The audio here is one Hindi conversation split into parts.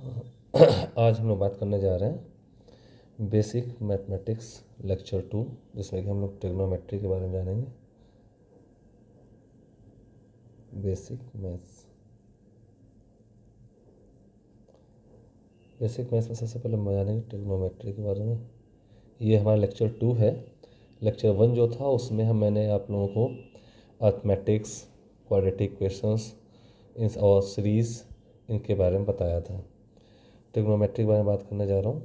आज हम लोग बात करने जा रहे हैं बेसिक मैथमेटिक्स लेक्चर 2, जिसमें कि हम लोग ट्रिग्नोमेट्री के बारे में जानेंगे। बेसिक मैथ्स में सबसे पहले हम जानेंगे ट्रिग्नोमेट्री के बारे में। ये हमारा लेक्चर 2 है। लेक्चर 1 जो था उसमें मैंने आप लोगों को अर्थमेटिक्स, क्वाड्रेटिक क्वेश्चंस और सीरीज़ इनके बारे में बताया था। ट्रिग्नोमेट्री के बारे में बात करने जा रहा हूँ।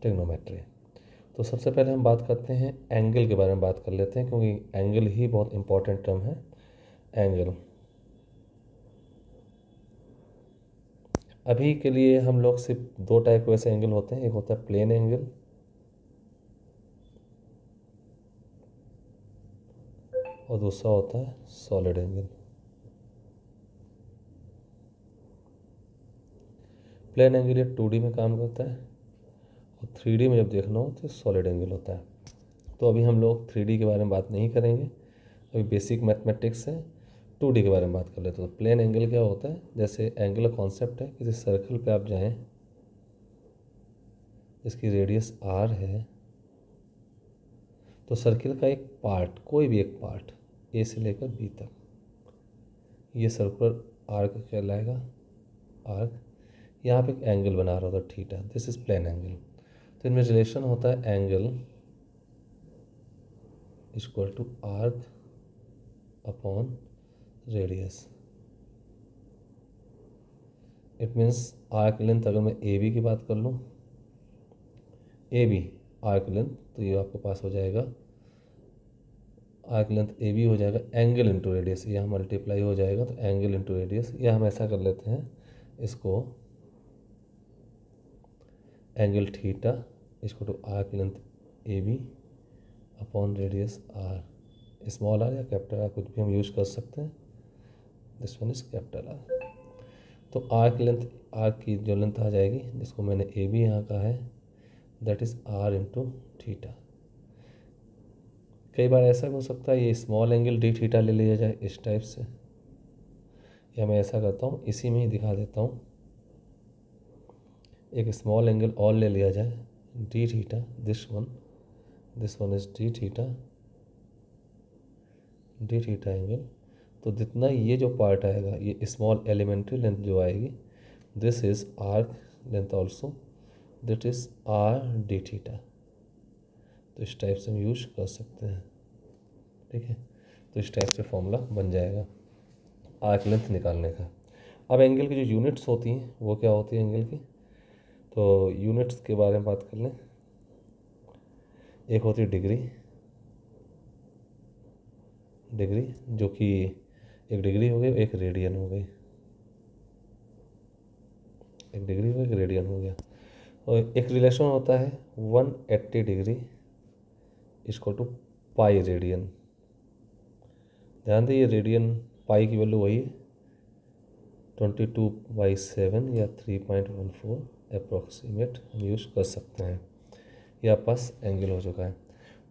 ट्रिग्नोमेट्री, तो सबसे पहले हम बात करते हैं एंगल के बारे में बात कर लेते हैं, क्योंकि एंगल ही बहुत इंपॉर्टेंट टर्म है। एंगल अभी के लिए हम लोग सिर्फ दो टाइप के वैसे एंगल होते हैं। एक होता है प्लेन एंगल और दूसरा होता है सॉलिड एंगल। प्लेन एंगल ये 2D में काम करता है और 3D में जब देखना हो तो सॉलिड एंगल होता है। तो अभी हम लोग 3D के बारे में बात नहीं करेंगे, अभी बेसिक मैथमेटिक्स है। 2D के बारे में बात कर लेते हैं। तो प्लेन एंगल क्या होता है? जैसे एंगल कॉन्सेप्ट है, किसी सर्कल पे आप जाएं, इसकी रेडियस r है, तो सर्किल का एक पार्ट, कोई भी एक पार्ट ए से लेकर बी तक, ये सर्कुलर आर्क कहलाएगा। आर्क यहाँ पे एक एंगल बना रहा होता theta, this is plane angle. तो इनमें रिलेशन होता है angle equal to arc upon radius. It means arc length, अगर मैं ए बी की बात कर लूँ, ए बी आर्क लेंथ, तो ये आपके पास हो जाएगा आर्क लेंथ ए बी हो जाएगा एंगल इंटू रेडियस, यहाँ मल्टीप्लाई हो जाएगा, तो एंगल इंटू रेडियस। या हम ऐसा कर लेते हैं इसको, एंगल थीटा इसको to arc length A B upon radius R, small R या कैपिटल आर, कुछ भी हम यूज कर सकते हैं। This one is capital R. तो आर्क लेंथ, आर्क की जो लेंथ आ जाएगी, जिसको मैंने ए बी यहाँ कहा है, that is R into theta. कई बार ऐसा भी हो सकता है ये स्मॉल एंगल डी थीटा ले लिया जाए इस टाइप से, या मैं ऐसा करता हूँ, इसी में ही दिखा देता हूँ, एक स्मॉल एंगल और ले लिया जाए D theta, this one is D theta angle. तो जितना ये जो पार्ट आएगा, ये स्मॉल एलिमेंट्री लेंथ जो आएगी, this is arc length also, that is R D theta. तो इस टाइप से हम यूज कर सकते हैं, ठीक है। तो इस टाइप से फॉर्मूला बन जाएगा आर्क लेंथ निकालने का। अब एंगल की जो यूनिट्स होती हैं वो क्या होती है एंगल की, तो यूनिट्स के बारे में बात कर लें। एक होती है डिग्री, जो कि एक डिग्री हो गई, एक रेडियन हो गई, एक डिग्री हो, एक रेडियन हो गया। और एक रिलेशन होता है 180 डिग्री इसको टू पाई रेडियन। ध्यान दें, ये रेडियन पाई की वैल्यू वही है 22/7 या 3.14 अप्रॉक्सीमेट हम यूज़ कर सकते हैं। ये आपके पास एंगल हो चुका है।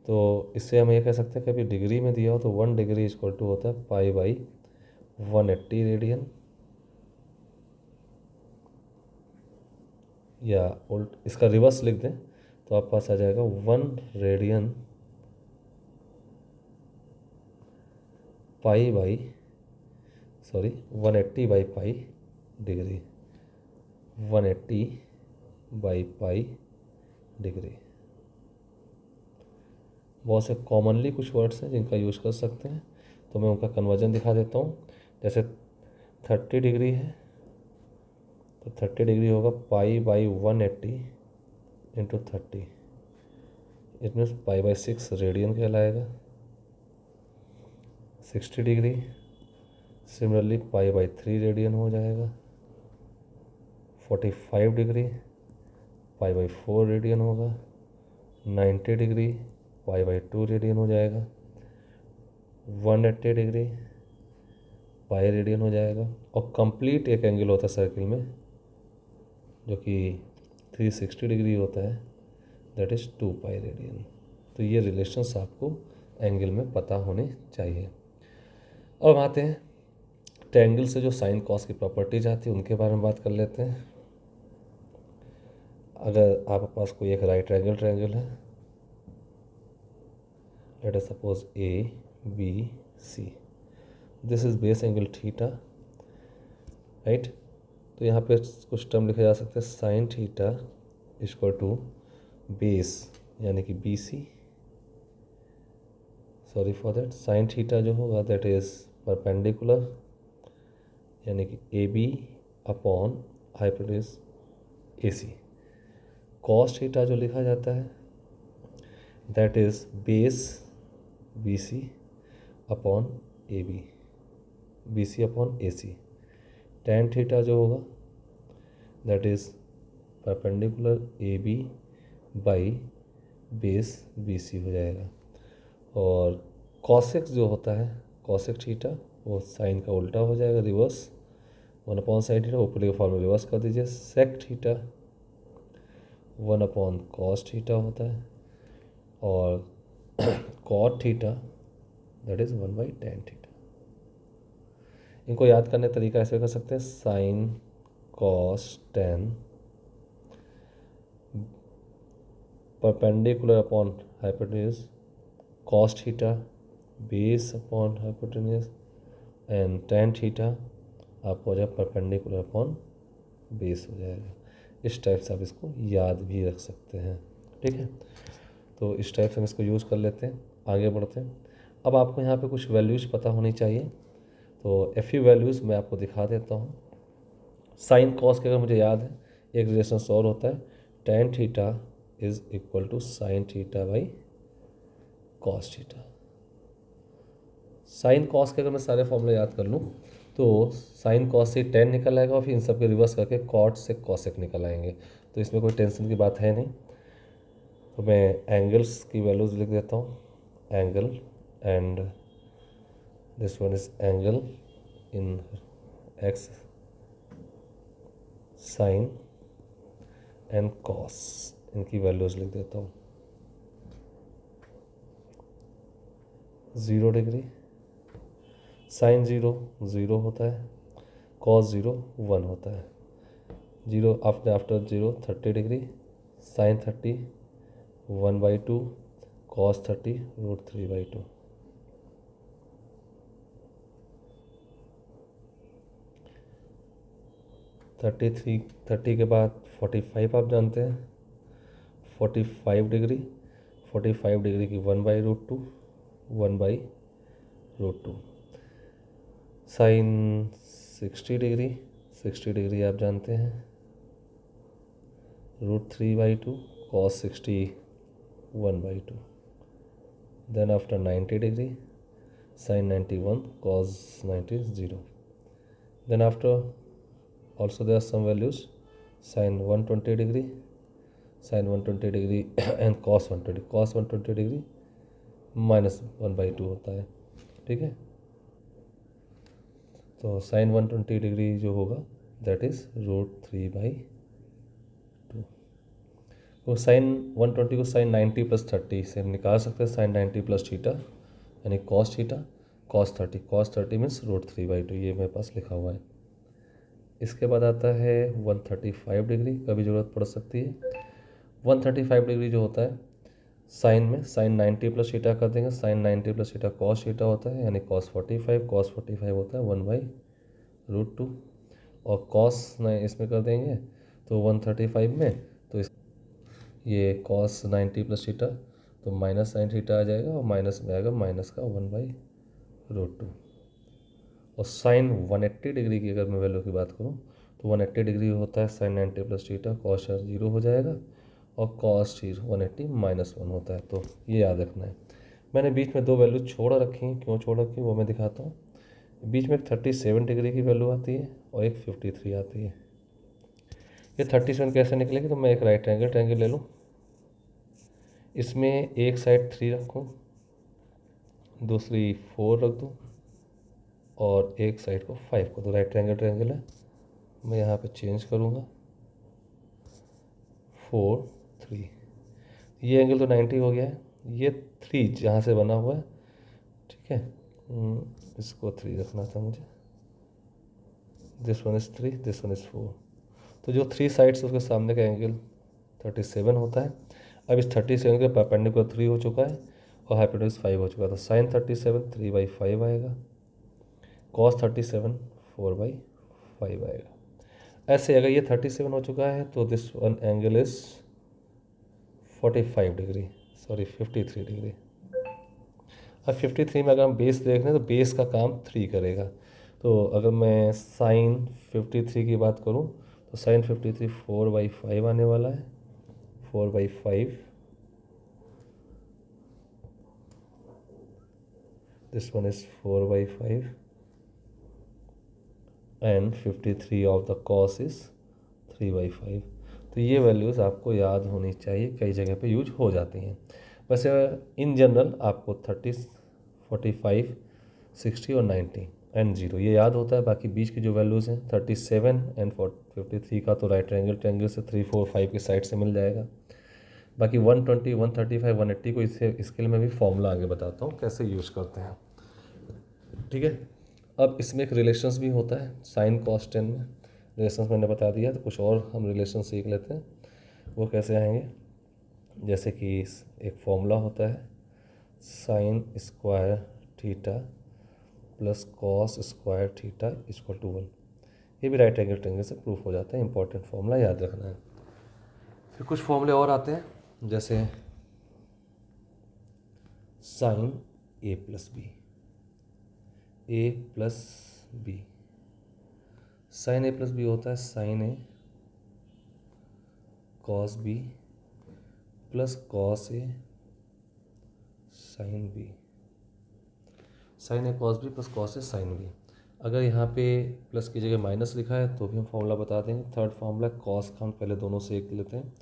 तो इससे हम ये कह सकते हैं कि अभी डिग्री में दिया हो तो 1 डिग्री इक्वल टू होता है π/180 रेडियन, या उल्ट इसका रिवर्स लिख दें तो आपके पास आ जाएगा 1 रेडियन π/180 π डिग्री, 180/π डिग्री। बहुत से कॉमनली कुछ वर्ड्स हैं जिनका यूज़ कर सकते हैं, तो मैं उनका कन्वर्जन दिखा देता हूँ। जैसे 30 डिग्री है तो 30 डिग्री होगा π/180 इंटू 30, इट मीन्स π/6 रेडियन कहलाएगा। 60 डिग्री सिमिलरली π/3 रेडियन हो जाएगा। 45 डिग्री π/4 रेडियन होगा। 90 डिग्री π/2 रेडियन हो जाएगा। 180 डिग्री पाई रेडियन हो जाएगा। और कंप्लीट एक एंगल होता है सर्किल में जो कि 360 डिग्री होता है, दैट इज़ 2 पाई रेडियन। तो ये रिलेशंस आपको एंगल में पता होने चाहिए। अब आते हैं ट्रायंगल से जो साइन कॉस की प्रॉपर्टीज आती है उनके बारे में बात कर लेते हैं। अगर आपके पास कोई एक राइट ट्रायंगल है, let us suppose A B C, this is base angle theta, right. तो यहाँ पे कुछ टर्म लिखे जा सकते हैं, sine theta equal to base यानी कि B C, sorry for that, sine theta जो होगा दैट इज परपेंडिकुलर यानी कि A B upon hypotenuse A C. Cos theta जो लिखा जाता है that is base B C upon A B, B C upon A C. Tan theta जो होगा that is perpendicular A B by base B C हो जाएगा। और कॉसेक जो होता है, कॉसेक थीटा, वो साइन का उल्टा हो जाएगा, रिवर्स, 1 अपॉन साइन थीटा, ऊपर के फॉर्म में रिवर्स कर दीजिए। Sec theta 1 upon cos theta होता है, और cot theta that is 1 by tan theta. इनको याद करने का तरीका ऐसे कर सकते हैं, sine cos tan perpendicular upon hypotenuse, cos theta base upon hypotenuse, and tan theta आपको हो जाए परपेंडिकुलर अपॉन बेस हो जाएगा। इस टाइप से आप इसको याद भी रख सकते हैं, ठीक है। तो इस टाइप से हम इसको यूज़ कर लेते हैं, आगे बढ़ते हैं। अब आपको यहाँ पे कुछ वैल्यूज़ पता होनी चाहिए, तो एफ यू वैल्यूज़ मैं आपको दिखा देता हूँ। साइन कॉस के अगर मुझे याद है, एक रिलेशन और होता है, tan theta is equal to sine theta by cos theta. Sine cos के अगर मैं सारे फॉर्मूले याद कर लूँ तो साइन कॉस से टैन निकल आएगा, और फिर इन सब के रिवर्स करके कॉट से कॉसेक निकल आएंगे, तो इसमें कोई टेंशन की बात है नहीं। तो मैं एंगल्स की वैल्यूज़ लिख देता हूँ, angle, and this one is angle in X sine and cos, इनकी वैल्यूज़ लिख देता हूँ। 0 डिग्री, साइन 0 0 होता है, कॉस 0 1 होता है, 0 after 0 30 degree, sine 30 1/2, cos 30 √3/2। Thirty 30 के बाद 45 आप जानते हैं, 45 डिग्री, 45 डिग्री की 1/√2, 1/√2। साइन 60 डिग्री, 60 डिग्री आप जानते हैं, √3/2, cos 60 1/2। Then after 90 degree, sine 91, cos 90 0. Then after also there are some values, sin 120 degree, sin 120 degree and cos 120 degree -1/2 होता है, ठीक है। तो sin 120 डिग्री जो होगा दैट इज √3/2। तो साइन 120 को साइन 90 + 30 से हम निकाल सकते हैं, साइन 90 + थीटा यानी कॉस थीटा, कॉस 30 मीन्स √3/2, ये मेरे पास लिखा हुआ है। इसके बाद आता है 135 डिग्री का भी ज़रूरत पड़ सकती है। 135 डिग्री जो होता है साइन में, साइन 90 + थीटा कर देंगे, साइन 90 + थीटा कॉस थीटा होता है यानी कॉस 45 होता है 1/√2, और कॉस इसमें कर देंगे तो 135 में, तो ये कॉस 90 + थीटा तो माइनस साइन थीटा आ जाएगा, और माइनस में आएगा माइनस का 1/√2। और साइन 180 डिग्री की अगर मैं वैल्यू की बात करूँ तो 180 डिग्री होता है साइन 90 + थीटा, कॉस 0 हो जाएगा, और कॉस 180 -1 होता है, तो ये याद रखना है। मैंने बीच में 2 वैल्यू छोड़ रखी हैं, क्यों छोड़ रखी है वो मैं दिखाता हूँ। बीच में एक 37 डिग्री की वैल्यू आती है और एक 53 आती है। ये 37 कैसे निकलेगी, तो मैं एक राइट ट्रायंगल ले लूँ, इसमें एक साइड 3 रखूँ, दूसरी 4 रख दूँ, और एक साइड को 5 को, तो राइट ट्रायंगल है। मैं यहाँ पे चेंज करूँगा 4 3, ये एंगल तो 90 हो गया है, ये 3 जहाँ से बना हुआ है, ठीक है, इसको 3 रखना था मुझे, this one is 3, this one is 4। तो जो 3 साइड्स उसके सामने का एंगल 37 होता है। अब इस 37 के परपेंडिकुलर 3 हो चुका है और हाइपोटेन्यूज 5 हो चुका है, तो साइन 37 3/5 आएगा, कॉस 37 4/5 आएगा। ऐसे अगर ये 37 हो चुका है तो this one angle is 45 degree, sorry 53 degree. अब 53 में अगर हम बेस देख रहे हैं तो बेस का काम 3 करेगा। तो अगर मैं साइन 53 की बात करूं तो साइन 53 4/5 आने वाला है, 4/5। This one is 4/5 and 53 of the cos is 3/5। तो ये वैल्यूज़ आपको याद होनी चाहिए, कई जगह पे यूज हो जाती हैं। वैसे इन जनरल आपको 30, 45, 60 और 90 एंड 0 ये याद होता है। बाकी बीच की जो वैल्यूज़ हैं 37 एंड 53 का तो राइट एंगल ट्रायंगल से 3, 4, 5 की साइड से मिल जाएगा। बाकी 120, 135, 180 को इससे स्केल में भी फॉर्मूला आगे बताता हूँ कैसे यूज करते हैं, ठीक है। अब इसमें एक रिलेशंस भी होता है साइन कॉस टेन में, रिलेशंस मैंने बता दिया, तो कुछ और हम रिलेशन सीख लेते हैं। वो कैसे आएंगे, जैसे कि एक फॉर्मूला होता है sine square theta plus cos square theta equal to 1। ये भी राइट एंगल ट्रायंगल से प्रूफ हो जाता है, इंपॉर्टेंट फॉर्मूला याद रखना है। फिर कुछ फॉर्मूले और आते हैं, जैसे sign A plus B, A plus B, sign A plus B होता है sine A cos B plus cos A sine B, sign A cos B plus cos A sine B. अगर यहाँ पे प्लस की जगह माइनस लिखा है तो भी हम फॉर्मूला बता देंगे। थर्ड फॉर्मूला कॉस का हम पहले दोनों से एक लेते हैं।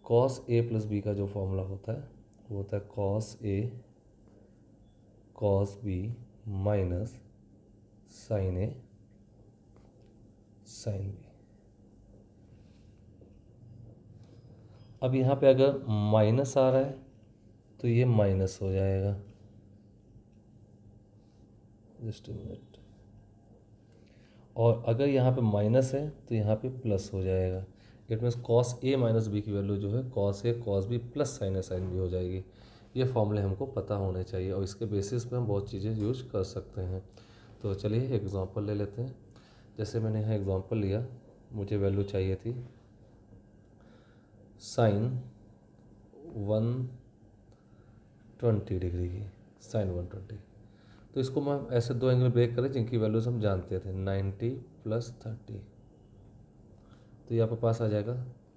कॉस ए प्लस बी का जो फॉर्मूला होता है वो होता है cos A cos B minus sign A sine B. अब यहाँ पे अगर माइनस आ रहा है तो ये माइनस हो जाएगा, जस्ट अ मिनट, और अगर यहाँ पे माइनस है तो यहाँ पे प्लस हो जाएगा। It means cos A minus B की वैल्यू जो है cos A cos B plus sine A sine B हो जाएगी। ये फॉर्मूले हमको पता होने चाहिए और इसके बेसिस पे हम बहुत चीज़ें यूज कर सकते हैं। तो चलिए एग्जांपल ले लेते हैं। जैसे मैंने यहाँ एग्जांपल लिया, मुझे वैल्यू चाहिए थी साइन 120 डिग्री की, साइन 120। तो इसको मैं ऐसे दो एंगल ब्रेक करें जिनकी वैल्यूज हम जानते थे, 90 प्लस 30। तो ये आपके पास आ जाएगा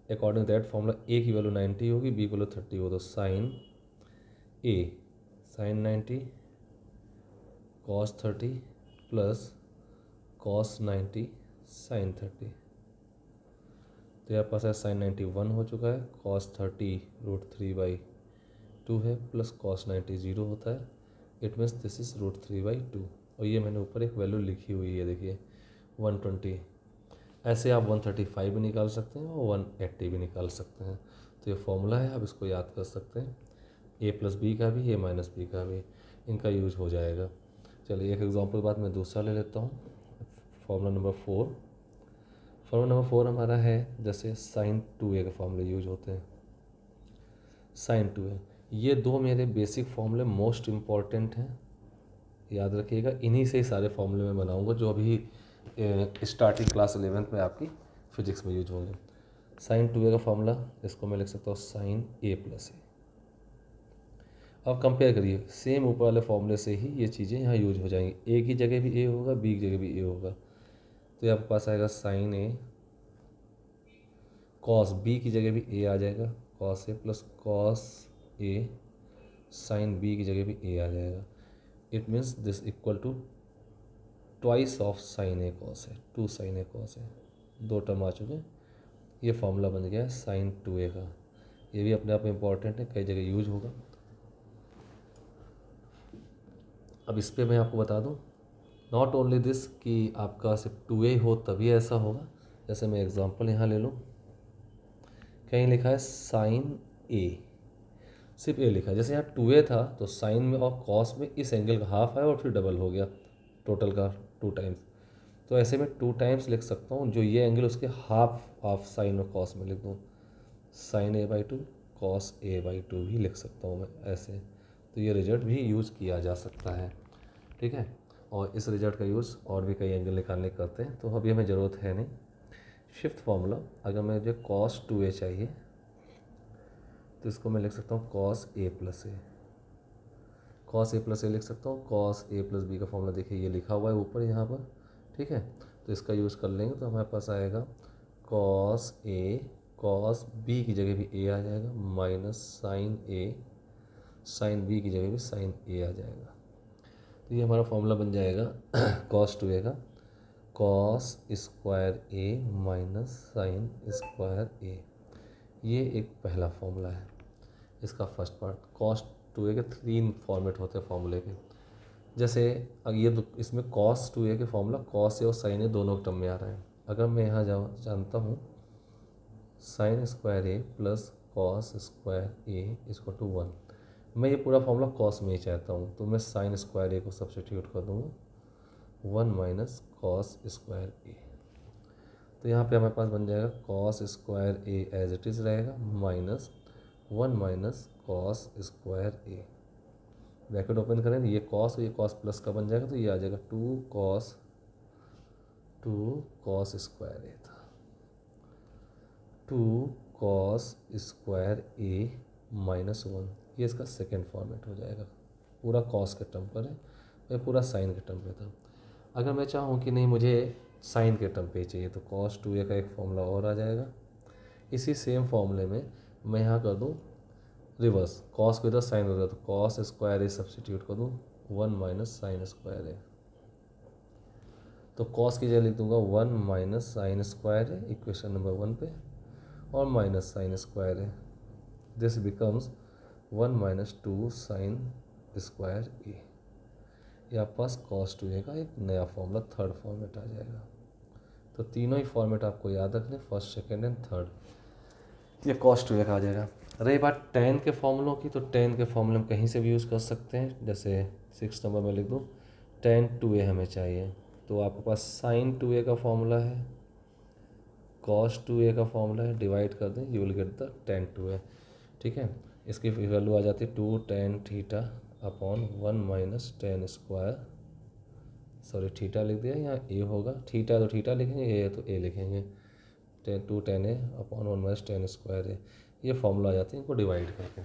अकॉर्डिंग दैट फॉर्मूला, ए की वैल्यू 90 होगी, बी की वैल्यू 30 हो, तो sine A sine 90 cos 30 plus cos 90 sine 30। तो यहाँ पास है साइन 91 हो चुका है, कॉस 30 √3/2 है, प्लस कॉस 90 0 होता है। It means this is √3/2। और ये मैंने ऊपर एक वैल्यू लिखी हुई है, देखिए 120। ऐसे आप 135 भी निकाल सकते हैं और 180 भी निकाल सकते हैं। तो ये फॉर्मूला है, आप इसको याद कर सकते हैं। ए प्लस बी का भी, ए माइनस बी का भी, इनका यूज हो जाएगा। चलिए एक एग्जांपल बाद मैं दूसरा ले लेता हूँ, फॉर्मूला नंबर 4। फॉर्मूला नंबर 4 हमारा है, जैसे साइन 2a के फॉर्मूले यूज होते हैं। साइन 2a, ये दो मेरे बेसिक फॉर्मूले मोस्ट इम्पॉर्टेंट हैं, याद रखिएगा। इन्हीं से ही सारे फॉर्मूले मैं बनाऊंगा जो अभी स्टार्टिंग क्लास 11th में आपकी फिजिक्स में यूज होंगे। साइन 2a का फॉर्मूला, इसको मैं लिख सकता हूँ साइन a प्लस ए। अब कंपेयर करिए, सेम ऊपर वाले फॉर्मूले से ही ये चीज़ें यहाँ यूज हो जाएंगी। ए की जगह भी ए होगा, बी की जगह भी ए होगा। तो ये आपके पास आएगा साइन ए, कॉस बी की जगह भी ए आ जाएगा, cos A plus cos A sine B की जगह भी ए आ जाएगा। It means this equal to twice of sine A cos है, 2 साइन ए कॉस है, दो टर्म आ चुके हैं। ये फॉर्मूला बन गया है साइन 2a का। ये भी अपने आप में इम्पॉर्टेंट है, कई जगह यूज होगा। अब इस पर मैं आपको बता दूं, नॉट ओनली दिस कि आपका सिर्फ 2a हो तभी ऐसा होगा। जैसे मैं एग्जांपल यहाँ ले लूँ, कहीं लिखा है साइन ए, सिर्फ ए लिखा है। जैसे यहाँ 2a था तो साइन में और कॉस में इस एंगल का हाफ आया और फिर डबल हो गया, टोटल का 2 टाइम्स। तो ऐसे में 2 टाइम्स लिख सकता हूँ, जो ये एंगल उसके हाफ साइन और कॉस में लिख दूँ, साइन A/2 कॉस A/2 भी लिख सकता हूँ मैं ऐसे। तो ये रिजल्ट भी यूज़ किया जा सकता है, ठीक है। और इस रिजल्ट का यूज़ और भी कई एंगल निकालने करते हैं, तो अभी हमें ज़रूरत है नहीं। फिफ्थ फॉर्मूला, अगर मुझे cos 2a चाहिए तो इसको मैं लिख सकता हूँ cos a + a। cos a + a लिख सकता हूँ। cos a + b का फॉर्मूला देखिए ये लिखा हुआ है ऊपर यहाँ पर, ठीक है। तो इसका यूज़ कर लेंगे तो हमारे पास आएगा cos a, cos b की जगह भी a आ जाएगा, minus sine a, sine b की जगह भी साइन a आ जाएगा। तो ये हमारा फॉर्मूला बन जाएगा cos 2a का cos square a minus sign square a। ये एक पहला फॉर्मूला है इसका फर्स्ट पार्ट। cos 2a के 3 फॉर्मेट होते हैं फॉर्मूले के। जैसे अब ये इसमें cos 2a के फॉर्मूला cos a और साइन a दोनों टर्म में आ रहा है। अगर मैं यहाँ जानता हूँ sine square a plus cos square a equal to 1, मैं ये पूरा फॉर्मूला cos में ही चाहता हूँ, तो मैं साइन स्क्वायर a को सब्सटीट्यूट कर दूँगा 1 माइनस कॉस स्क्वायर a। तो यहाँ पे हमारे पास बन जाएगा cos square a as it is रहेगा minus 1 minus cos square a। Bracket open करें तो ये कॉस प्लस का बन जाएगा, तो ये आ जाएगा 2 कॉस स्क्वायर a था, 2 कॉस स्क्वायर a माइनस 1। ये इसका सेकेंड फॉर्मेट हो जाएगा। पूरा कॉस के टर्म पर है, ये पूरा साइन के टर्म पे था। अगर मैं चाहूँ कि नहीं मुझे साइन के टर्म पे चाहिए तो cos 2a का एक फॉर्मूला और आ जाएगा। इसी सेम फॉर्मूले में मैं यहाँ कर दूँ रिवर्स, cos को इधर साइन हो जाए तो cos स्क्वायर a सब्सटीट्यूट कर दूँ 1 माइनस साइन स्क्वायर a। तो cos की जगह लिख दूँगा 1 minus sign square a equation number 1 पे, और minus sign square a। This becomes 1 minus 2 sign square a। ये आपके पास cos 2a का एक नया फॉर्मूला थर्ड फॉर्मेट आ जाएगा। तो तीनों ही फॉर्मेट आपको याद रखने, फर्स्ट सेकेंड एंड थर्ड। ये cos 2a का आ जाएगा। रही बात tan के फॉर्मूलों की, तो tan के फॉर्मूले हम कहीं से भी यूज़ कर सकते हैं। जैसे 6 नंबर में लिख दूँ tan 2a हमें चाहिए, तो आपके पास sin 2a का फॉर्मूला है, cos 2a का फॉर्मूला है, डिवाइड कर दें you will get the tan 2a, ठीक है। इसकी वैल्यू आ जाती है 2 tan theta upon 1 minus tan square, sorry theta लिख दिया, यहाँ ए होगा, थीटा तो थीटा लिखेंगे, ए तो ए लिखेंगे, 2 tan a upon 1 minus tan square है। ये फॉर्मूला आ जाते हैं इनको डिवाइड करके।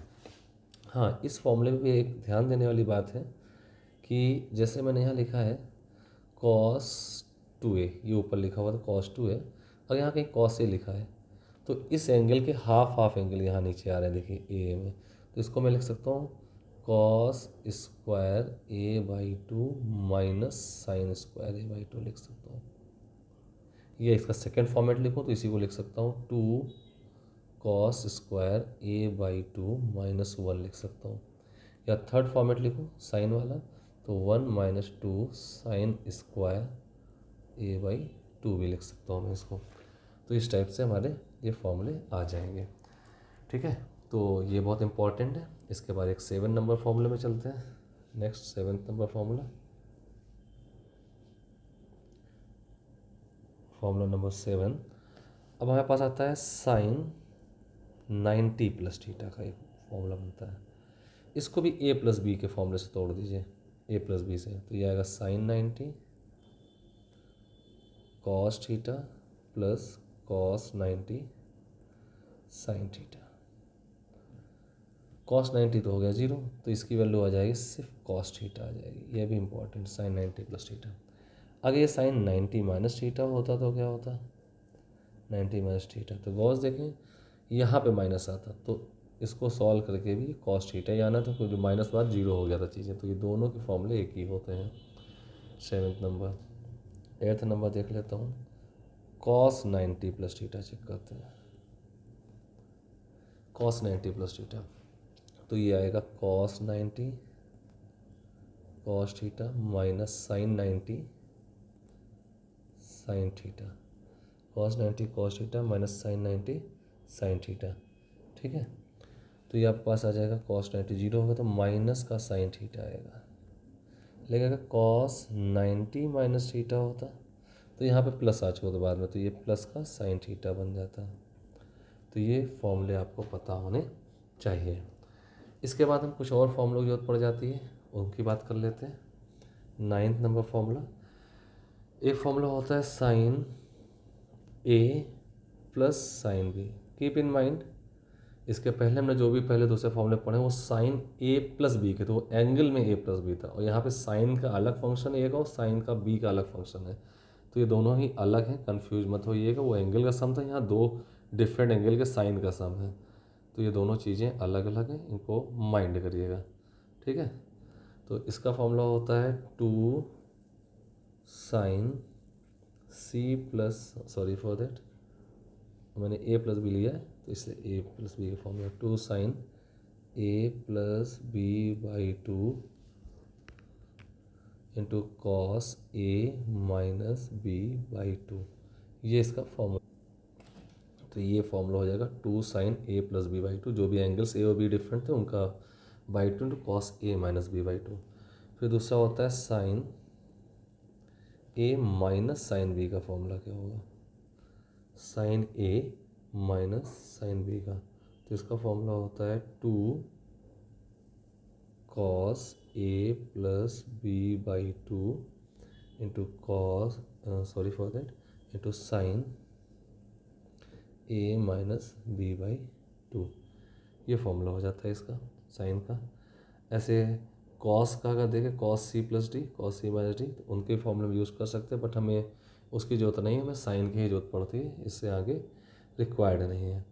हाँ, इस फॉर्मूले में भी एक ध्यान देने वाली बात है कि जैसे मैंने यहाँ लिखा है cos 2a, ये ऊपर लिखा हुआ था cos 2a, और यहाँ कहीं cos a लिखा है, तो इस एंगल के हाफ एंगल यहाँ नीचे आ रहे हैं देखिए ए में, तो इसको मैं लिख सकता हूँ cos square a/2 minus sine square a/2 लिख सकता हूँ। ये इसका सेकेंड फॉर्मेट लिखूँ तो इसी को लिख सकता हूँ 2 cos स्क्वायर a/2 माइनस 1 लिख सकता हूँ। या थर्ड फॉर्मेट लिखूँ साइन वाला, तो 1 माइनस 2 साइन स्क्वायर a/2 भी लिख सकता हूँ मैं इसको। तो इस टाइप से हमारे ये फॉर्मूले आ जाएंगे, ठीक है। तो ये बहुत इंपॉर्टेंट है। इसके बाद एक 7 नंबर फॉर्मूले में चलते हैं। Next 7th number formula number 7। अब हमारे पास आता है साइन 90 प्लस थीटा का एक फॉर्मूला बनता है। इसको भी a प्लस बी के फॉर्मूले से तोड़ दीजिए, a प्लस बी से, तो ये आएगा sine 90 cos theta plus cos 90 sine theta. Cos 90 तो हो गया 0, तो इसकी वैल्यू आ जाएगी सिर्फ कॉस थीटा आ जाएगी। ये भी इंपॉर्टेंट, साइन 90 प्लस थीटा। अगर ये साइन 90 माइनस थीटा होता तो क्या होता, 90 माइनस थीटा, तो गॉस देखें यहाँ पे माइनस आता, तो इसको सॉल्व करके भी कॉस थीटा ही आना था, क्योंकि माइनस बाद 0 हो गया था चीज़ें, तो ये दोनों के फॉर्मूले एक ही होते हैं। 7th number. 8th नंबर देख लेता हूँ, कॉस 90 प्लस थीटा चेक करते हैं। कॉस 90 प्लस थीटा, तो ये आएगा cos 90 cos theta minus sine 90 sine theta, cos 90 cos theta minus sine 90 sine theta, ठीक है। तो ये आपके पास आ जाएगा कॉस 90 0 होगा तो माइनस का साइन थीटा आएगा। लेकिन अगर कॉस 90 माइनस थीटा होता तो यहाँ पे प्लस आ चुका तो बाद में, तो ये प्लस का साइन थीटा बन जाता है। तो ये फॉर्मूले आपको पता होने चाहिए। इसके बाद हम कुछ और फॉर्मूलों की जरूरत पड़ जाती है, उनकी बात कर लेते हैं। 9th नंबर फॉर्मूला, एक फॉर्मूला होता है sine A plus sine B. Keep in mind, इसके पहले हमने जो भी पहले दूसरे फॉर्मूले पढ़े वो साइन ए प्लस बी के, तो वो एंगल में ए प्लस बी था, और यहाँ पे साइन का अलग फंक्शन है एक और साइन का बी का अलग फंक्शन है, तो ये दोनों ही अलग हैं, कंफ्यूज मत होइएगा। वो एंगल का सम था, यहाँ दो डिफरेंट एंगल के साइन का सम है, तो ये दोनों चीज़ें अलग अलग हैं, इनको माइंड करिएगा, ठीक है। तो इसका फॉर्मूला होता है 2 sine C plus, sorry for that, मैंने ए प्लस बी लिया है तो इसलिए ए प्लस बी का formula 2 sine A plus B by 2 into cos A minus B by 2, ये इसका फॉर्मूला। तो ये फॉर्मूला हो जाएगा 2 sine A plus B by 2, जो भी एंगल्स ए और बी डिफरेंट थे उनका by 2 into cos A minus B by 2। फिर दूसरा होता है sine A minus sine B का फॉर्मूला क्या होगा, sine A minus sine B का, तो इसका फॉर्मूला होता है 2 cos A plus B by 2 into cos, sorry for that, into sine A minus B by 2, ये फॉर्मूला हो जाता है इसका साइन का। ऐसे कॉस का अगर देखें, cos C plus D, cos C minus D, तो उनके फॉर्मूले में यूज़ कर सकते हैं, बट हमें उसकी ज़रूरत नहीं है, हमें साइन की ही ज़रूरत पड़ती है, इससे आगे रिक्वायर्ड नहीं है।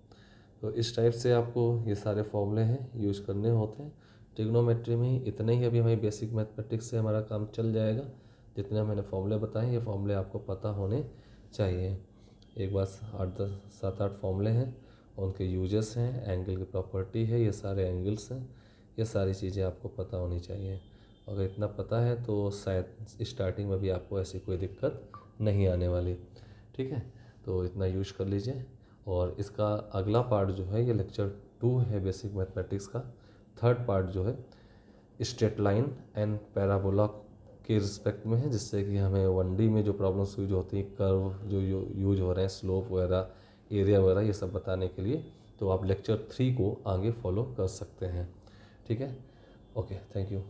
तो इस टाइप से आपको ये सारे फॉर्मूले हैं यूज करने होते हैं। ट्रिग्नोमेट्री में इतने ही अभी हमारी बेसिक मैथमेटिक्स से हमारा काम चल जाएगा। जितने मैंने फॉर्मूले बताए ये फॉर्मूले आपको पता होने चाहिए। एक बार 7-8 फॉर्मूले हैं, उनके यूजेस हैं, एंगल की प्रॉपर्टी है, ये सारे एंगल्स हैं, ये सारी चीज़ें आपको पता होनी चाहिए। अगर इतना पता है तो शायद स्टार्टिंग में भी आपको ऐसी कोई दिक्कत नहीं आने वाली, ठीक है। तो इतना यूज कर लीजिए। और इसका अगला पार्ट जो है ये लेक्चर 2 है बेसिक मैथमेटिक्स का। थर्ड पार्ट जो है स्ट्रेट लाइन एंड पैराबोला के रिस्पेक्ट में है, जिससे कि हमें 1D में जो प्रॉब्लम्स यूज होती हैं, कर्व जो यूज हो रहे हैं, स्लोप वगैरह, एरिया वगैरह, ये सब बताने के लिए, तो आप लेक्चर 3 को आगे फॉलो कर सकते हैं, ठीक है। Okay, thank you.